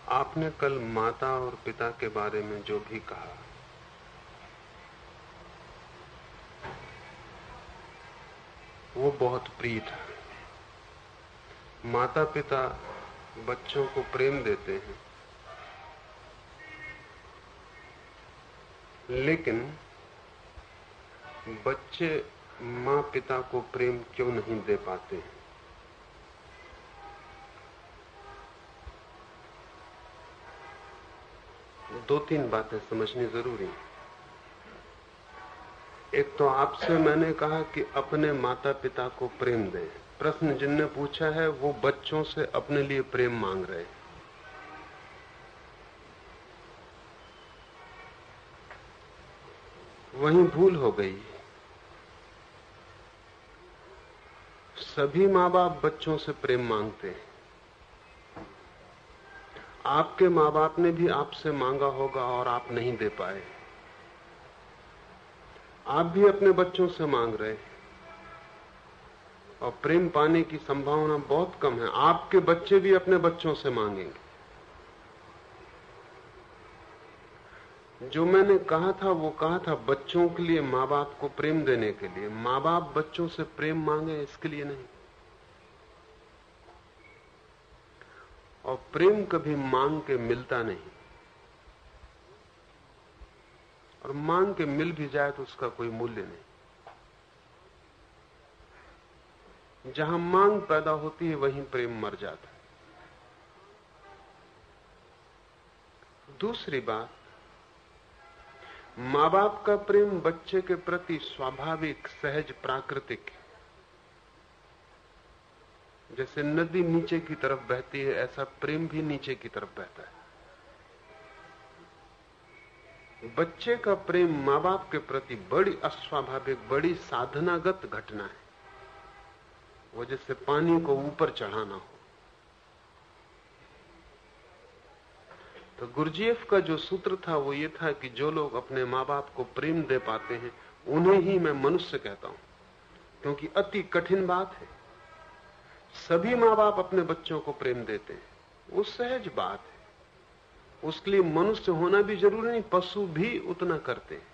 आपने कल माता और पिता के बारे में जो भी कहा, वो बहुत प्रिय था। माता पिता बच्चों को प्रेम देते हैं, लेकिन बच्चे माँ पिता को प्रेम क्यों नहीं दे पाते हैं? दो तीन बातें समझनी जरूरी है। एक तो आपसे मैंने कहा कि अपने माता पिता को प्रेम दें। प्रश्न जिनने पूछा है वो बच्चों से अपने लिए प्रेम मांग रहे हैं। वहीं भूल हो गई। सभी माँ बाप बच्चों से प्रेम मांगते हैं। आपके माँ बाप ने भी आपसे मांगा होगा और आप नहीं दे पाए। आप भी अपने बच्चों से मांग रहे हैं और प्रेम पाने की संभावना बहुत कम है। आपके बच्चे भी अपने बच्चों से मांगेंगे। जो मैंने कहा था वो कहा था बच्चों के लिए, माँ बाप को प्रेम देने के लिए। माँ बाप बच्चों से प्रेम मांगे इसके लिए नहीं। और प्रेम कभी मांग के मिलता नहीं, और मांग के मिल भी जाए तो उसका कोई मूल्य नहीं। जहां मांग पैदा होती है वहीं प्रेम मर जाता है। दूसरी बात, माँ बाप का प्रेम बच्चे के प्रति स्वाभाविक, सहज, प्राकृतिक है। जैसे नदी नीचे की तरफ बहती है, ऐसा प्रेम भी नीचे की तरफ बहता है। बच्चे का प्रेम माँ बाप के प्रति बड़ी अस्वाभाविक, बड़ी साधनागत घटना है। वो जैसे पानी को ऊपर चढ़ाना हो। तो गुरजीएफ का जो सूत्र था वो ये था कि जो लोग अपने माँ बाप को प्रेम दे पाते हैं उन्हें ही मैं मनुष्य कहता हूं, क्योंकि अति कठिन बात है। सभी माँ बाप अपने बच्चों को प्रेम देते हैं, वो सहज बात है। उसके लिए मनुष्य होना भी जरूरी नहीं, पशु भी उतना करते हैं।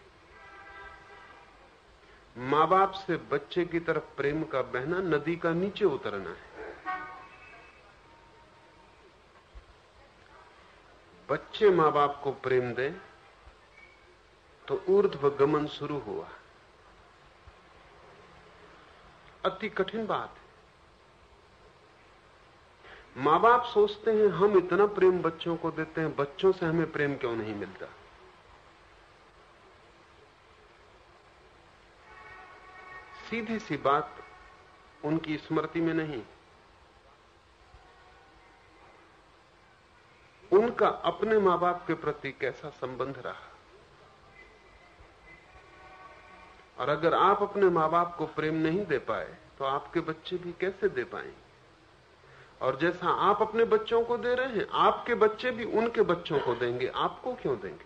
माँ बाप से बच्चे की तरफ प्रेम का बहना नदी का नीचे उतरना है। बच्चे माँ बाप को प्रेम दें तो ऊर्ध्व गमन शुरू हुआ। अति कठिन बात है। माँ बाप सोचते हैं हम इतना प्रेम बच्चों को देते हैं, बच्चों से हमें प्रेम क्यों नहीं मिलता। सीधी सी बात उनकी स्मृति में नहीं। उनका अपने माँ बाप के प्रति कैसा संबंध रहा, और अगर आप अपने माँ बाप को प्रेम नहीं दे पाए तो आपके बच्चे भी कैसे दे पाएंगे। और जैसा आप अपने बच्चों को दे रहे हैं, आपके बच्चे भी उनके बच्चों को देंगे। आपको क्यों देंगे?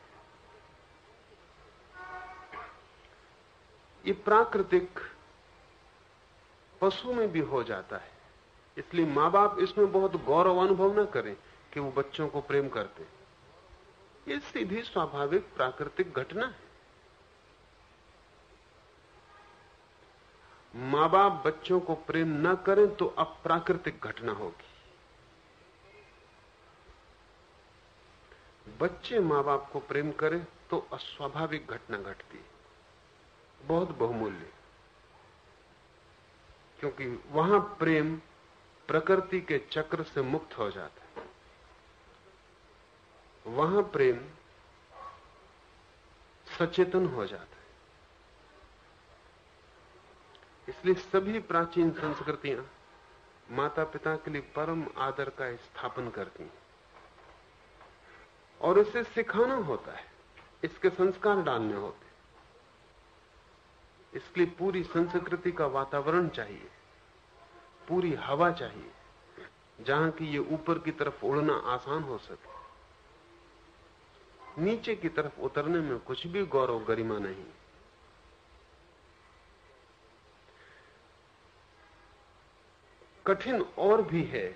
ये प्राकृतिक पशु में भी हो जाता है। इसलिए माँ बाप इसमें बहुत गौरव अनुभव न करें कि वो बच्चों को प्रेम करते हैं। ये सीधी स्वाभाविक प्राकृतिक घटना है। माँ बाप बच्चों को प्रेम न करें तो अप्राकृतिक घटना होगी। बच्चे माँ बाप को प्रेम करें तो अस्वाभाविक घटना घटती है, बहुत बहुमूल्य। क्योंकि वहां प्रेम प्रकृति के चक्र से मुक्त हो जाता है। वहां प्रेम सचेतन हो जाता है। इसलिए सभी प्राचीन संस्कृतियां माता पिता के लिए परम आदर का स्थापन करती हैं, और इसे सिखाना होता है, इसके संस्कार डालने होते हैं। इसलिए पूरी संस्कृति का वातावरण चाहिए, पूरी हवा चाहिए, जहां की ये ऊपर की तरफ उड़ना आसान हो सके। नीचे की तरफ उतरने में कुछ भी गौरव गरिमा नहीं। कठिन और भी है।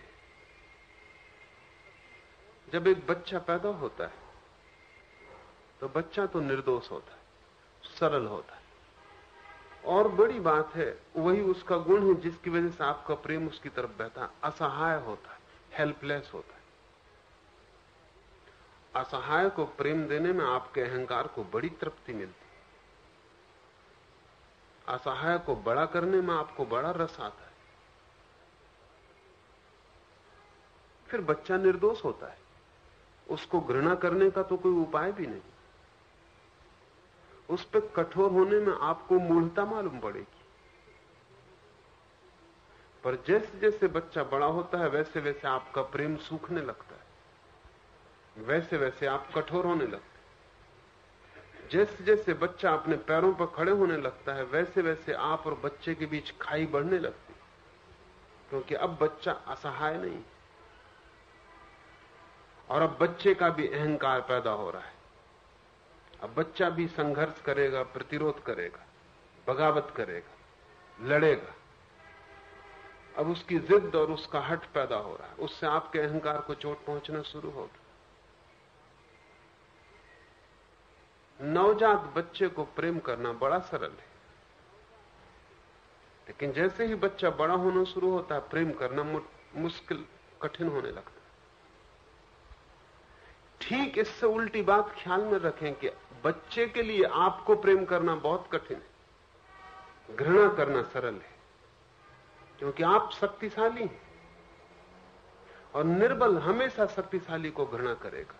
जब एक बच्चा पैदा होता है तो बच्चा तो निर्दोष होता है, सरल होता है, और बड़ी बात है वही उसका गुण है जिसकी वजह से आपका प्रेम उसकी तरफ बहता है। असहाय होता है, हेल्पलेस होता है। असहाय को प्रेम देने में आपके अहंकार को बड़ी तृप्ति मिलती है। असहाय को बड़ा करने में आपको बड़ा रस आता है। फिर बच्चा निर्दोष होता है, उसको घृणा करने का तो कोई उपाय भी नहीं। उस पर कठोर होने में आपको मूढ़ता मालूम पड़ेगी। पर जैसे जैसे बच्चा बड़ा होता है वैसे वैसे आपका प्रेम सूखने लगता है, वैसे वैसे आप कठोर होने लगते हैं। जैसे जैसे बच्चा अपने पैरों पर खड़े होने लगता है वैसे वैसे आप और बच्चे के बीच खाई बढ़ने लगती, क्योंकि अब बच्चा असहाय नहीं और अब बच्चे का भी अहंकार पैदा हो रहा है। अब बच्चा भी संघर्ष करेगा, प्रतिरोध करेगा, बगावत करेगा, लड़ेगा। अब उसकी जिद और उसका हट पैदा हो रहा है, उससे आपके अहंकार को चोट पहुंचना शुरू होगी। नवजात बच्चे को प्रेम करना बड़ा सरल है, लेकिन जैसे ही बच्चा बड़ा होना शुरू होता है प्रेम करना मुश्किल, कठिन होने लगता है। ठीक इससे उल्टी बात ख्याल में रखें कि बच्चे के लिए आपको प्रेम करना बहुत कठिन है, घृणा करना सरल है, क्योंकि आप शक्तिशाली हैं और निर्बल हमेशा शक्तिशाली को घृणा करेगा।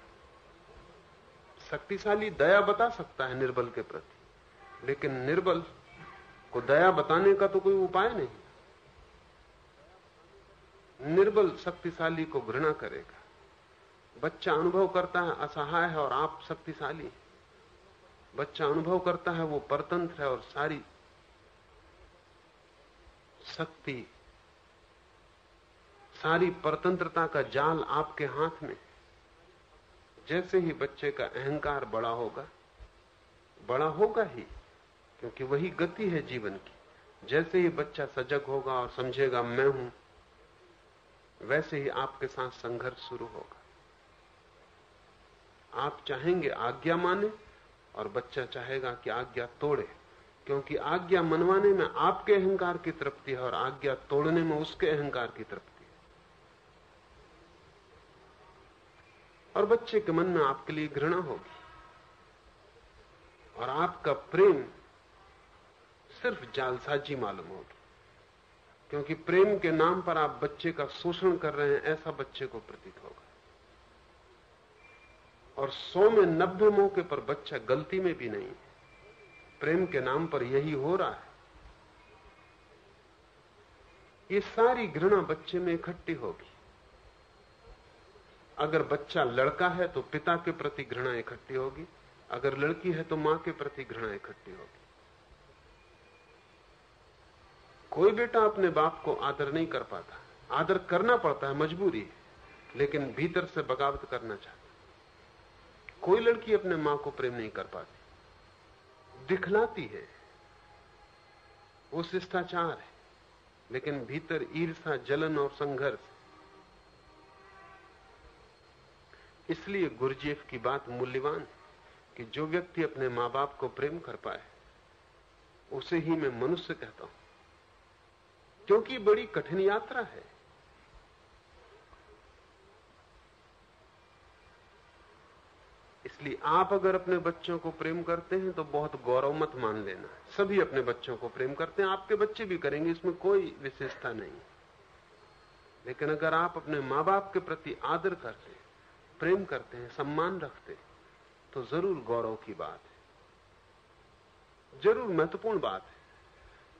शक्तिशाली दया बता सकता है निर्बल के प्रति, लेकिन निर्बल को दया बताने का तो कोई उपाय नहीं। निर्बल शक्तिशाली को घृणा करेगा। बच्चा अनुभव करता है असहाय है और आप शक्तिशाली हैं। बच्चा अनुभव करता है वो परतंत्र है और सारी शक्ति, सारी परतंत्रता का जाल आपके हाथ में। जैसे ही बच्चे का अहंकार बड़ा होगा ही, क्योंकि वही गति है जीवन की। जैसे ही बच्चा सजग होगा और समझेगा मैं हूं, वैसे ही आपके साथ संघर्ष शुरू होगा। आप चाहेंगे आज्ञा माने और बच्चा चाहेगा कि आज्ञा तोड़े, क्योंकि आज्ञा मनवाने में आपके अहंकार की तृप्ति है और आज्ञा तोड़ने में उसके अहंकार की तृप्ति है। और बच्चे के मन में आपके लिए घृणा होगी और आपका प्रेम सिर्फ जालसाजी मालूम होगी, क्योंकि प्रेम के नाम पर आप बच्चे का शोषण कर रहे हैं, ऐसा बच्चे को प्रतीत होगा। और 100 में 90 मौके पर बच्चा गलती में भी नहीं है, प्रेम के नाम पर यही हो रहा है। ये सारी घृणा बच्चे में इकट्ठी होगी। अगर बच्चा लड़का है तो पिता के प्रति घृणा इकट्ठी होगी, अगर लड़की है तो मां के प्रति घृणा इकट्ठी होगी। कोई बेटा अपने बाप को आदर नहीं कर पाता, आदर करना पड़ता है, मजबूरी है, लेकिन भीतर से बगावत करना चाहता। कोई लड़की अपने मां को प्रेम नहीं कर पाती, दिखलाती है, वो शिष्टाचार है, लेकिन भीतर ईर्ष्या, जलन और संघर्ष। इसलिए गुरजेफ की बात मूल्यवान है कि जो व्यक्ति अपने मां बाप को प्रेम कर पाए उसे ही मैं मनुष्य कहता हूं, क्योंकि बड़ी कठिन यात्रा है। इसलिए आप अगर अपने बच्चों को प्रेम करते हैं तो बहुत गौरव मत मान लेना। सभी अपने बच्चों को प्रेम करते हैं, आपके बच्चे भी करेंगे, इसमें कोई विशेषता नहीं। लेकिन अगर आप अपने मां बाप के प्रति आदर करते हैं, प्रेम करते हैं, सम्मान रखते हैं, तो जरूर गौरव की बात है, जरूर महत्वपूर्ण बात है,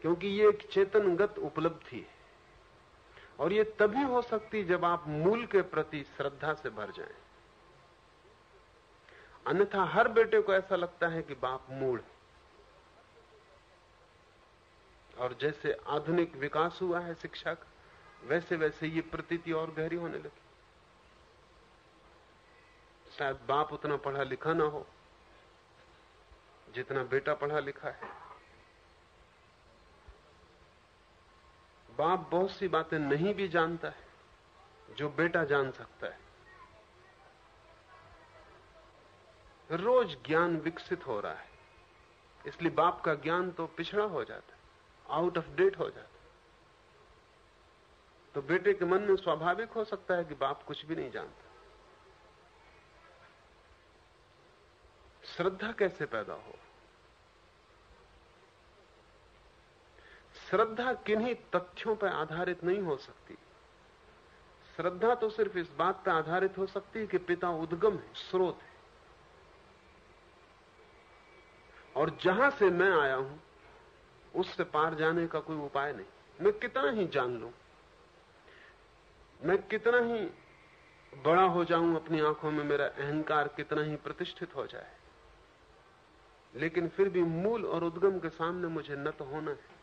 क्योंकि ये एक चेतनगत उपलब्धि है और ये तभी हो सकती जब आप मूल के प्रति श्रद्धा से भर जाएं। अन्यथा हर बेटे को ऐसा लगता है कि बाप मूढ़ है, और जैसे आधुनिक विकास हुआ है शिक्षा का, वैसे वैसे ये प्रतीति और गहरी होने लगी। शायद बाप उतना पढ़ा लिखा ना हो जितना बेटा पढ़ा लिखा है। बाप बहुत सी बातें नहीं भी जानता है जो बेटा जान सकता है, रोज ज्ञान विकसित हो रहा है, इसलिए बाप का ज्ञान तो पिछड़ा हो जाता है, आउट ऑफ डेट हो जाता है। तो बेटे के मन में स्वाभाविक हो सकता है कि बाप कुछ भी नहीं जानता। श्रद्धा कैसे पैदा हो? श्रद्धा किन्हीं तथ्यों पर आधारित नहीं हो सकती। श्रद्धा तो सिर्फ इस बात पर आधारित हो सकती है कि पिता उद्गम है, स्रोत है, और जहां से मैं आया हूं उससे पार जाने का कोई उपाय नहीं। मैं कितना ही जान लूं, मैं कितना ही बड़ा हो जाऊं, अपनी आंखों में मेरा अहंकार कितना ही प्रतिष्ठित हो जाए, लेकिन फिर भी मूल और उद्गम के सामने मुझे न तो होना है,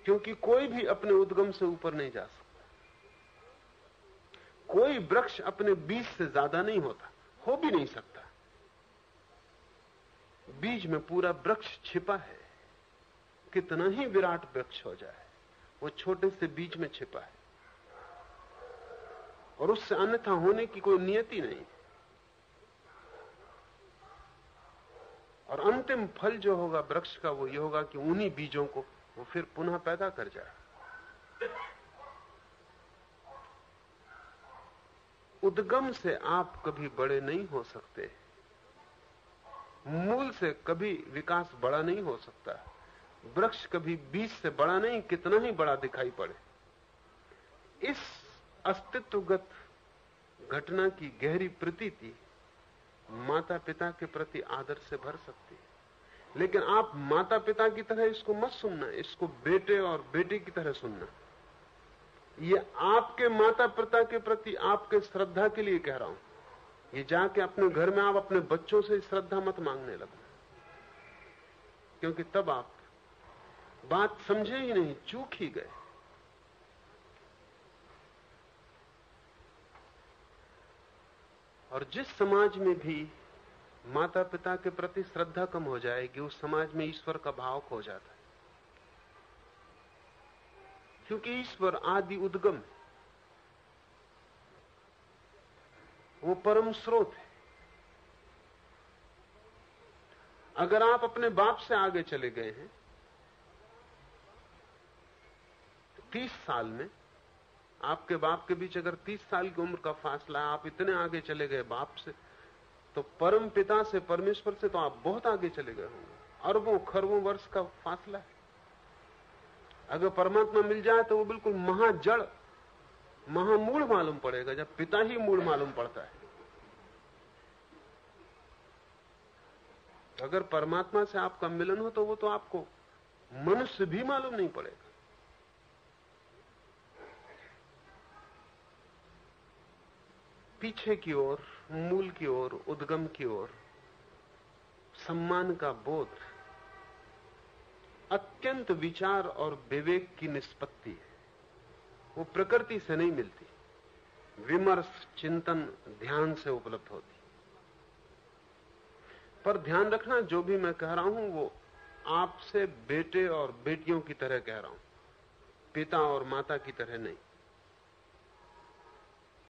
क्योंकि कोई भी अपने उद्गम से ऊपर नहीं जा सकता। कोई वृक्ष अपने बीज से ज्यादा नहीं होता, हो भी नहीं सकता। बीज में पूरा वृक्ष छिपा है। कितना ही विराट वृक्ष हो जाए, वो छोटे से बीज में छिपा है, और उससे अन्यथा होने की कोई नियति नहीं। और अंतिम फल जो होगा वृक्ष का वो ये होगा कि उन्हीं बीजों को वो फिर पुनः पैदा कर जाए। उद्गम से आप कभी बड़े नहीं हो सकते, मूल से कभी विकास बड़ा नहीं हो सकता। वृक्ष कभी बीज से बड़ा नहीं, कितना ही बड़ा दिखाई पड़े। इस अस्तित्वगत घटना की गहरी प्रतीति माता पिता के प्रति आदर से भर सकती है, लेकिन आप माता पिता की तरह इसको मत सुनना, इसको बेटे और बेटी की तरह सुनना। ये आपके माता पिता के प्रति आपके श्रद्धा के लिए कह रहा हूं। ये जाके अपने घर में आप अपने बच्चों से श्रद्धा मत मांगने लगना, क्योंकि तब आप बात समझे ही नहीं, चूक ही गए। और जिस समाज में भी माता पिता के प्रति श्रद्धा कम हो जाएगी, उस समाज में ईश्वर का भाव खो जाता है, क्योंकि ईश्वर आदि उद्गम है, वो परम स्रोत है। अगर आप अपने बाप से आगे चले गए हैं 30 साल में, आपके बाप के बीच अगर 30 साल की उम्र का फासला है, आप इतने आगे चले गए बाप से, तो परम पिता से, परमेश्वर से तो आप बहुत आगे चले गए होंगे। अरबों खरबों वर्ष का फासला है। अगर परमात्मा मिल जाए तो वो बिल्कुल महाजड़, महामूढ़ मालूम पड़ेगा, जब पिता ही मूढ़ मालूम पड़ता है। अगर परमात्मा से आपका मिलन हो तो वो तो आपको मनुष्य भी मालूम नहीं पड़ेगा। पीछे की ओर, मूल की ओर, उद्गम की ओर सम्मान का बोध अत्यंत विचार और विवेक की निष्पत्ति है। वो प्रकृति से नहीं मिलती, विमर्श, चिंतन, ध्यान से उपलब्ध होती। पर ध्यान रखना, जो भी मैं कह रहा हूं वो आपसे बेटे और बेटियों की तरह कह रहा हूं, पिता और माता की तरह नहीं।